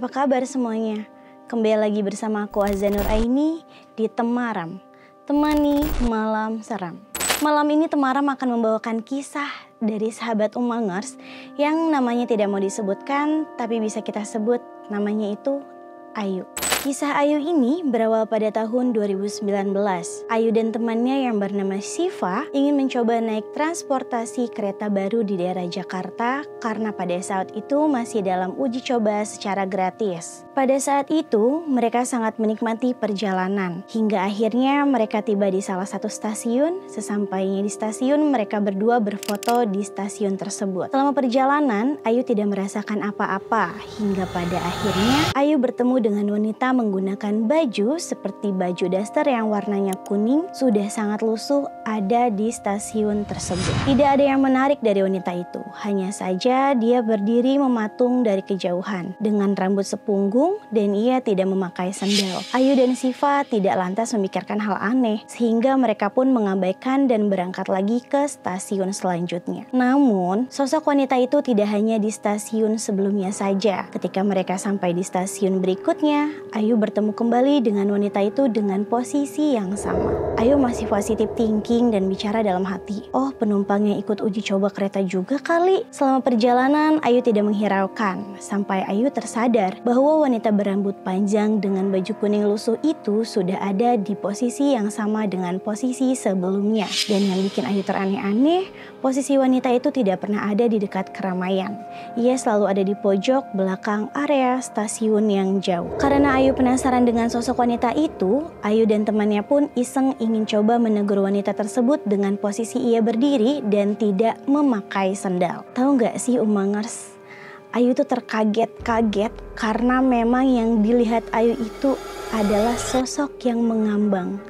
apa kabar semuanya? Kembali lagi bersama aku Azza Nur Aini di Temaram, temani malam seram. Malam ini Temaram akan membawakan kisah dari sahabat Umangers yang namanya tidak mau disebutkan, tapi bisa kita sebut namanya itu Ayu. Kisah Ayu ini berawal pada tahun 2019. Ayu dan temannya yang bernama Siva ingin mencoba naik transportasi kereta baru di daerah Jakarta karena pada saat itu masih dalam uji coba secara gratis. Pada saat itu mereka sangat menikmati perjalanan hingga akhirnya mereka tiba di salah satu stasiun. Sesampainya di stasiun mereka berdua berfoto di stasiun tersebut. Selama perjalanan Ayu tidak merasakan apa-apa hingga pada akhirnya Ayu bertemu dengan wanita menggunakan baju seperti baju daster yang warnanya kuning sudah sangat lusuh ada di stasiun tersebut. Tidak ada yang menarik dari wanita itu, hanya saja dia berdiri mematung dari kejauhan dengan rambut sepunggung dan ia tidak memakai sandal. Ayu dan Siva tidak lantas memikirkan hal aneh sehingga mereka pun mengabaikan dan berangkat lagi ke stasiun selanjutnya. Namun sosok wanita itu tidak hanya di stasiun sebelumnya saja. Ketika mereka sampai di stasiun berikutnya, Ayu bertemu kembali dengan wanita itu dengan posisi yang sama. Ayu masih positive thinking dan bicara dalam hati, oh penumpang yang ikut uji coba kereta juga kali. Selama perjalanan Ayu tidak menghiraukan sampai Ayu tersadar bahwa wanita berambut panjang dengan baju kuning lusuh itu sudah ada di posisi yang sama dengan posisi sebelumnya. Dan yang bikin Ayu teraneh-aneh, posisi wanita itu tidak pernah ada di dekat keramaian. Ia selalu ada di pojok belakang area stasiun yang jauh. Karena Ayu penasaran dengan sosok wanita itu, Ayu dan temannya pun iseng ingin coba menegur wanita tersebut dengan posisi ia berdiri dan tidak memakai sandal. Tahu nggak sih Umangers? Ayu tuh terkaget-kaget karena memang yang dilihat Ayu itu adalah sosok yang mengambang,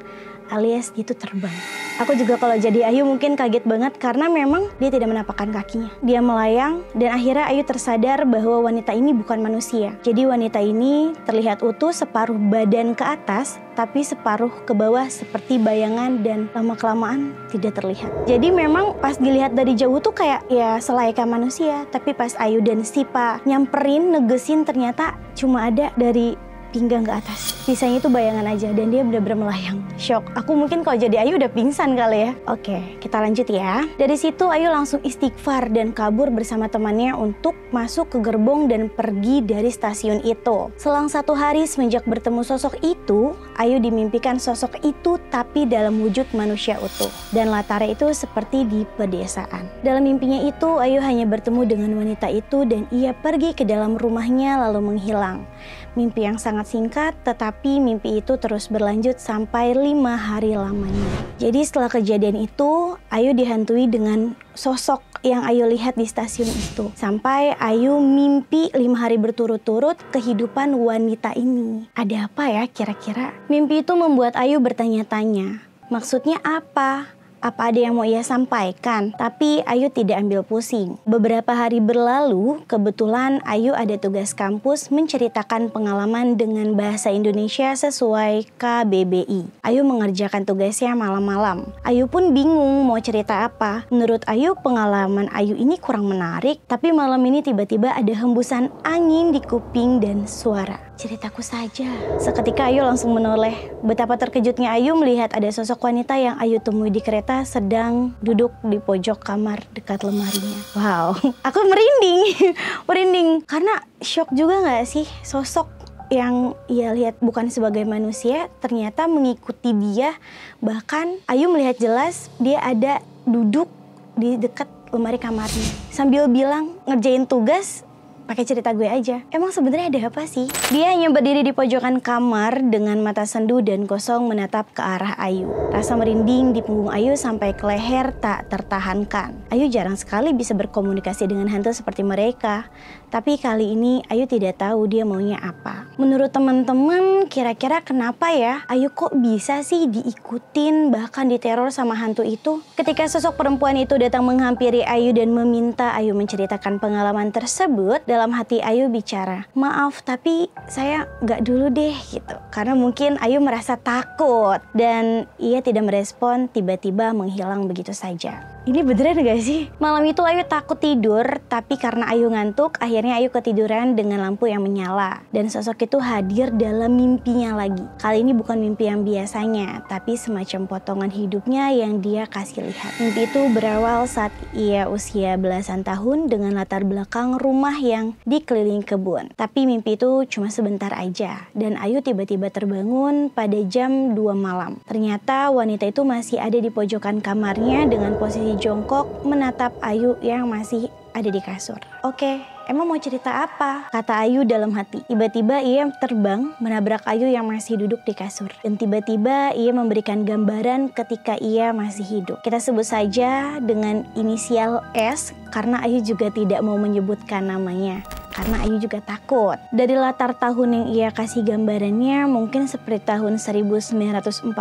alias itu terbang. Aku juga kalau jadi Ayu mungkin kaget banget karena memang dia tidak menapakkan kakinya. Dia melayang dan akhirnya Ayu tersadar bahwa wanita ini bukan manusia. Jadi wanita ini terlihat utuh separuh badan ke atas tapi separuh ke bawah seperti bayangan dan lama-kelamaan tidak terlihat. Jadi memang pas dilihat dari jauh tuh kayak ya selayaknya manusia. Tapi pas Ayu dan Siva nyamperin negesin ternyata cuma ada dari pinggang ke atas. Sisanya itu bayangan aja dan dia benar-benar melayang. Shock. Aku mungkin kalau jadi Ayu udah pingsan kali ya. Oke, kita lanjut ya. Dari situ Ayu langsung istighfar dan kabur bersama temannya untuk masuk ke gerbong dan pergi dari stasiun itu. Selang 1 hari semenjak bertemu sosok itu, Ayu dimimpikan sosok itu tapi dalam wujud manusia utuh. Dan latarnya itu seperti di pedesaan. Dalam mimpinya itu Ayu hanya bertemu dengan wanita itu dan ia pergi ke dalam rumahnya lalu menghilang. Mimpi yang sangat singkat, tetapi mimpi itu terus berlanjut sampai 5 hari lamanya. Jadi setelah kejadian itu, Ayu dihantui dengan sosok yang Ayu lihat di stasiun itu. Sampai Ayu mimpi 5 hari berturut-turut kehidupan wanita ini. Ada apa ya kira-kira? Mimpi itu membuat Ayu bertanya-tanya, maksudnya apa? Apa ada yang mau ia sampaikan? Tapi Ayu tidak ambil pusing. Beberapa hari berlalu, kebetulan Ayu ada tugas kampus menceritakan pengalaman dengan bahasa Indonesia sesuai KBBI. Ayu mengerjakan tugasnya malam-malam. Ayu pun bingung mau cerita apa. Menurut Ayu, pengalaman Ayu ini kurang menarik, tapi malam ini tiba-tiba ada hembusan angin di kuping dan suara. Ceritaku saja. Seketika Ayu langsung menoleh. Betapa terkejutnya Ayu melihat ada sosok wanita yang Ayu temui di kereta sedang duduk di pojok kamar dekat lemarinya. Wow, aku merinding. Karena shock juga gak sih sosok yang ia lihat bukan sebagai manusia ternyata mengikuti dia. Bahkan Ayu melihat jelas dia ada duduk di dekat lemari kamarnya sambil bilang ngerjain tugas pakai cerita gue aja. Emang sebenarnya ada apa sih? Dia hanya berdiri di pojokan kamar dengan mata sendu dan kosong menatap ke arah Ayu. Rasa merinding di punggung Ayu sampai ke leher tak tertahankan. Ayu jarang sekali bisa berkomunikasi dengan hantu seperti mereka. Tapi kali ini Ayu tidak tahu dia maunya apa. Menurut teman-teman, kira-kira kenapa ya Ayu kok bisa sih diikutin bahkan diteror sama hantu itu? Ketika sosok perempuan itu datang menghampiri Ayu dan meminta Ayu menceritakan pengalaman tersebut, dalam hati Ayu bicara, "Maaf, tapi saya nggak dulu deh," gitu. Karena mungkin Ayu merasa takut dan ia tidak merespon, tiba-tiba menghilang begitu saja. Ini beneran gak sih? Malam itu Ayu takut tidur, tapi karena Ayu ngantuk, akhirnya Ayu ketiduran dengan lampu yang menyala. Dan sosok itu hadir dalam mimpinya lagi. Kali ini bukan mimpi yang biasanya, tapi semacam potongan hidupnya yang dia kasih lihat. Mimpi itu berawal saat ia usia belasan tahun dengan latar belakang rumah yang dikelilingi kebun. Tapi mimpi itu cuma sebentar aja, dan Ayu tiba-tiba terbangun pada jam 2 malam. Ternyata wanita itu masih ada di pojokan kamarnya dengan posisi jongkok menatap Ayu yang masih ada di kasur. "Oke, emang mau cerita apa?" kata Ayu dalam hati. Tiba-tiba ia terbang menabrak Ayu yang masih duduk di kasur. Dan tiba-tiba ia memberikan gambaran ketika ia masih hidup. Kita sebut saja dengan inisial S karena Ayu juga tidak mau menyebutkan namanya. Karena Ayu juga takut. Dari latar tahun yang ia kasih gambarannya mungkin seperti tahun 1940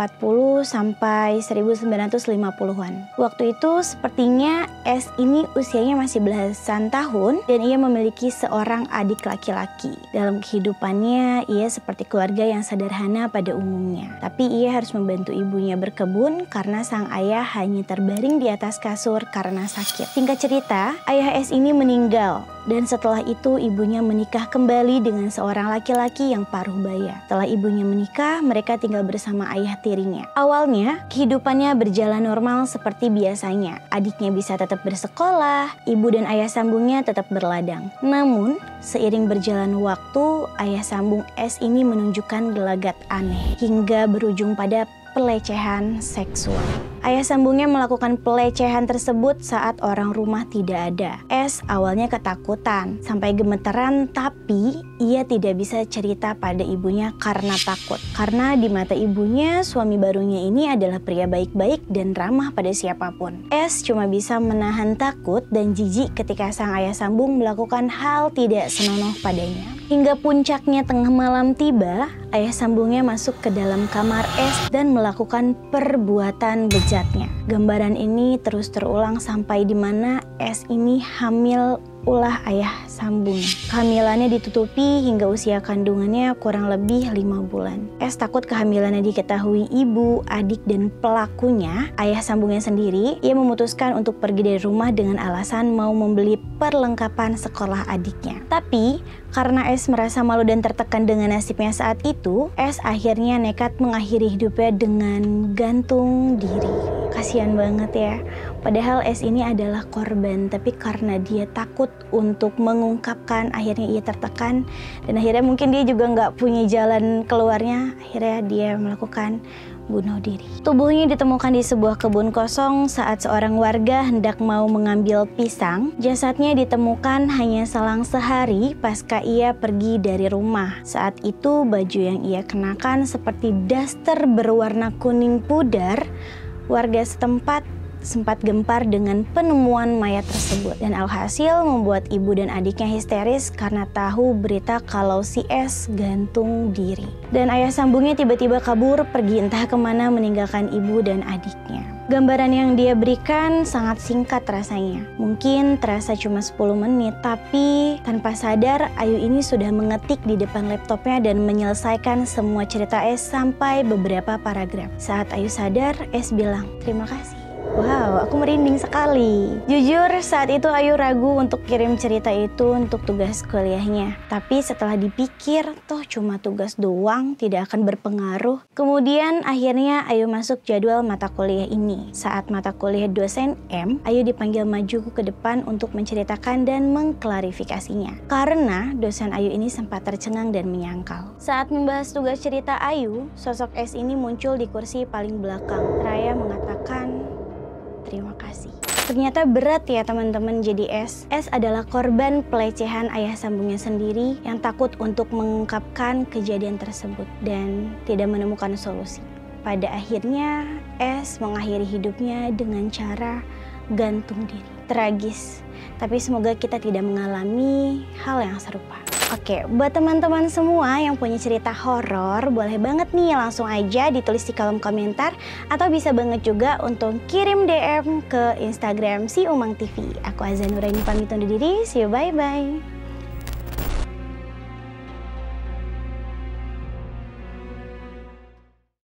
sampai 1950-an. Waktu itu sepertinya S ini usianya masih belasan tahun dan ia memiliki seorang adik laki-laki. Dalam kehidupannya ia seperti keluarga yang sederhana pada umumnya. Tapi ia harus membantu ibunya berkebun karena sang ayah hanya terbaring di atas kasur karena sakit. Singkat cerita, ayah S ini meninggal. Dan setelah itu ibunya menikah kembali dengan seorang laki-laki yang paruh baya. Setelah ibunya menikah, mereka tinggal bersama ayah tirinya. Awalnya, kehidupannya berjalan normal seperti biasanya. Adiknya bisa tetap bersekolah, ibu dan ayah sambungnya tetap berladang. Namun, seiring berjalan waktu, ayah sambung S ini menunjukkan gelagat aneh hingga berujung pada pelecehan seksual. Ayah sambungnya melakukan pelecehan tersebut saat orang rumah tidak ada. S awalnya ketakutan sampai gemeteran, tapi ia tidak bisa cerita pada ibunya karena takut. Karena di mata ibunya, suami barunya ini adalah pria baik-baik dan ramah pada siapapun. S cuma bisa menahan takut dan jijik ketika sang ayah sambung melakukan hal tidak senonoh padanya. Hingga puncaknya tengah malam tiba, ayah sambungnya masuk ke dalam kamar S dan melakukan perbuatan bejatnya. Gambaran ini terus terulang sampai di mana S ini hamil ulah ayah sambung. Kehamilannya ditutupi hingga usia kandungannya kurang lebih 5 bulan. S takut kehamilannya diketahui ibu, adik, dan pelakunya, ayah sambungnya sendiri. Ia memutuskan untuk pergi dari rumah dengan alasan mau membeli perlengkapan sekolah adiknya. Tapi karena S merasa malu dan tertekan dengan nasibnya saat itu, S akhirnya nekat mengakhiri hidupnya dengan gantung diri. Kasian banget ya. Padahal S ini adalah korban, tapi karena dia takut untuk mengungkapkan, akhirnya ia tertekan dan akhirnya mungkin dia juga nggak punya jalan keluarnya. Akhirnya dia melakukan bunuh diri. Tubuhnya ditemukan di sebuah kebun kosong saat seorang warga hendak mau mengambil pisang. Jasadnya ditemukan hanya selang sehari pasca ia pergi dari rumah. Saat itu baju yang ia kenakan seperti daster berwarna kuning pudar. Warga setempat sempat gempar dengan penemuan mayat tersebut dan alhasil membuat ibu dan adiknya histeris karena tahu berita kalau si S gantung diri. Dan ayah sambungnya tiba-tiba kabur pergi entah kemana meninggalkan ibu dan adiknya. Gambaran yang dia berikan sangat singkat rasanya. Mungkin terasa cuma 10 menit, tapi tanpa sadar Ayu ini sudah mengetik di depan laptopnya dan menyelesaikan semua cerita S sampai beberapa paragraf. Saat Ayu sadar, S bilang, "Terima kasih." Wow, aku merinding sekali. Jujur, saat itu Ayu ragu untuk kirim cerita itu untuk tugas kuliahnya. Tapi setelah dipikir, toh cuma tugas doang, tidak akan berpengaruh. Kemudian akhirnya Ayu masuk jadwal mata kuliah ini. Saat mata kuliah dosen M, Ayu dipanggil maju ke depan untuk menceritakan dan mengklarifikasinya. Karena dosen Ayu ini sempat tercengang dan menyangkal. Saat membahas tugas cerita Ayu, sosok S ini muncul di kursi paling belakang. Raya mengatakan, "Terima kasih." Ternyata berat ya teman-teman jadi S. S adalah korban pelecehan ayah sambungnya sendiri yang takut untuk mengungkapkan kejadian tersebut dan tidak menemukan solusi. Pada akhirnya S mengakhiri hidupnya dengan cara gantung diri. Tragis, tapi semoga kita tidak mengalami hal yang serupa. Oke, buat teman-teman semua yang punya cerita horor, boleh banget nih langsung aja ditulis di kolom komentar atau bisa banget juga untuk kirim DM ke Instagram Si Umang TV. Aku Azza Nuraini pamit undur diri, see you, bye-bye.